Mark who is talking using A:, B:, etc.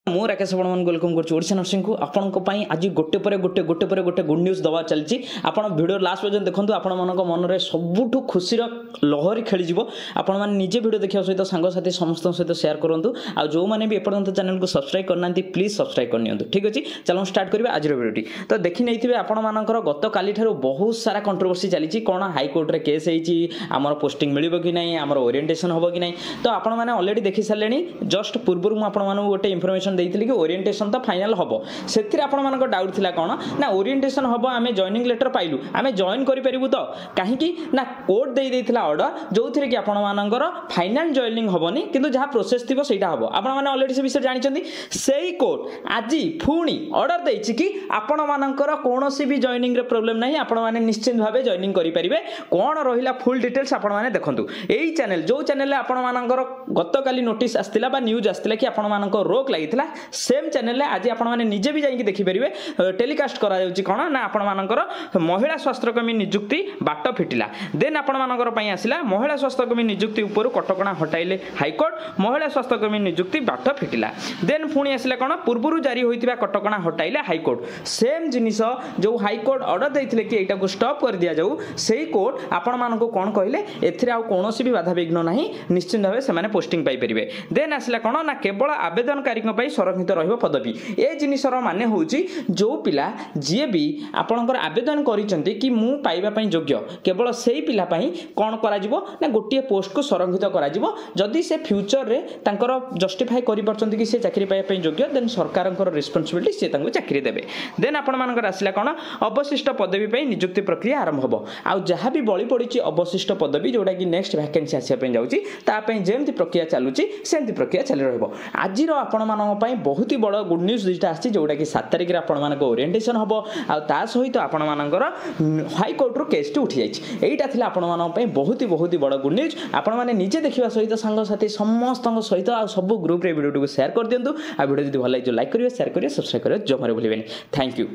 A: मु राकेश आपण वेलकम करछी नर्सिंग को आपण आज गोटे पर गोटे गुड न्यूज दवा चलती आप वीडियो लास्ट पर्यटन देखो आपण मन में सबुठ खुशीर लहरी खेल आपण मैंने निजे वीडियो देखा सहित सांगसाथी समस्त सहित सेयार करूँ आ जो मैंने भी एपर्यंत चैनल को सब्सक्राइब करना प्लीज सब्सक्राइब करनी ठीक अच्छे चलो स्टार्ट करेंगे आज वीडियो तो देखी नहीं आपण मानकर गत काली बहुत सारा कंट्रोवर्सी चली कौन हाईकोर्ट रे केस होमर पोस्टिंग मिल कि ना आमर ओरिएंटेशन हम कि ना तो आपण मैंने अलरेडी देखी सारे जस्ट पूर्व मुझे गोटे इनफर्मेशन देती कि ओरिएंटेशन तो फाइनल हम से डाउट थिला कौन ना ओरिएंटेशन हम आम जॉइनिंग लेटर पाइलु आम जॉइन करूँ तो कहीं ना कोर्ट दे देता ऑर्डर जो थी कि आपर फाइनल जॉइनिंग हेनी कि जहाँ प्रोसेस थी से हम आपने अलरेडी से विषय जानते से कोर्ट आज पुणी ऑर्डर देछि कि आपण मानकर कौन भी जॉइनिंग रे प्रॉब्लम नहीं आपण माने निश्चित भाव जॉइनिंग करेंगे कौन रहा फुल डिटेल्स आपण माने देखंतु एई चैनल जो चैनल आपण मानकर गत काली नोटिस आसतिला बा न्यूज आसतिला कि आपण मानकर रोक लागितला सेम चैनल आज आपण माने निजे भी जाइए देखिपारे टेलीकास्ट करा जाउची कोन ना आपण मानकर महिला स्वास्थ्यकर्मी नियुक्ति बाट फिटिला देन आपण मानकर पई आसिला महिला स्वास्थ्यकर्मी नियुक्ति ऊपर कटकणा हटाइले हाईकोर्ट महिला स्वास्थ्यकर्मी नियुक्ति बाट फिटिला देन पुणी आसिला कोन पूर्वरु जारी होइतिबा कटकणा हटाइले हाईकोर्ट सेम जिनिस जो हाईकोर्ट ऑर्डर देथिले कि एटा को स्टॉप कर दिया जाऊ सेही कोर्ट आपण मानको कोन कहिले एथिरे आ कोनोसी भी बाधा विघ्न नाही निश्चित भाबे से माने पोस्टिंग पाई परिबे देन आसिला कोन ना केवल आवेदनकारी पई संरक्षित रहिबो पदवी ए जिनिसर माने होउची जो पिला जे भी आपणकर आवेदन करिसंती कि मु पाइबा पई योग्य केवल सेही पिला पई कोन करा जिवो ना गोटिए पोस्ट को संरक्षित करा जिवो जदि से फ्यूचर रे तांकर जस्टिफाई करि परचंती कि से चाकरी पाइबा पई योग्य देन सरकारकर रिस्पांसिबिलिटी से तांको चाकरी देबे देन आपण मानकर आसिला कोन अवशिष्ट पदवी पई नियुक्ति प्रक्रिया आरंभ होबो आ जहाँ भी बळी पड़िची अवशिष्ट पदवी जोडा कि नेक्स्ट वैकेंसी आसिया पई जाउची ता पई जेमति प्रक्रिया चालुची सेमति प्रक्रिया चली रहबो आजिर आपण मानक पई बहुत ही बड़ गुड न्यूज दुईटा आछि जोडा कि 7 तारिख रे आपण मानक ओरिएंटेशन होबो आ ता सहित आपण मानकर हाई कोर्ट रो केस टी उठी जाइछि एटा थिला आपण मानक पई बहुत ही बड़ गुड न्यूज आपण माने निजे देखिबा सहित संग साथी समस्त सहित आ सब ग्रुप रे वीडियो को शेयर कर दियंतु आ वीडियो जदि भल लाइक करिवे शेयर करिवे सब्सक्राइब करिवे जमारे भूलिबेनी थैंक यू।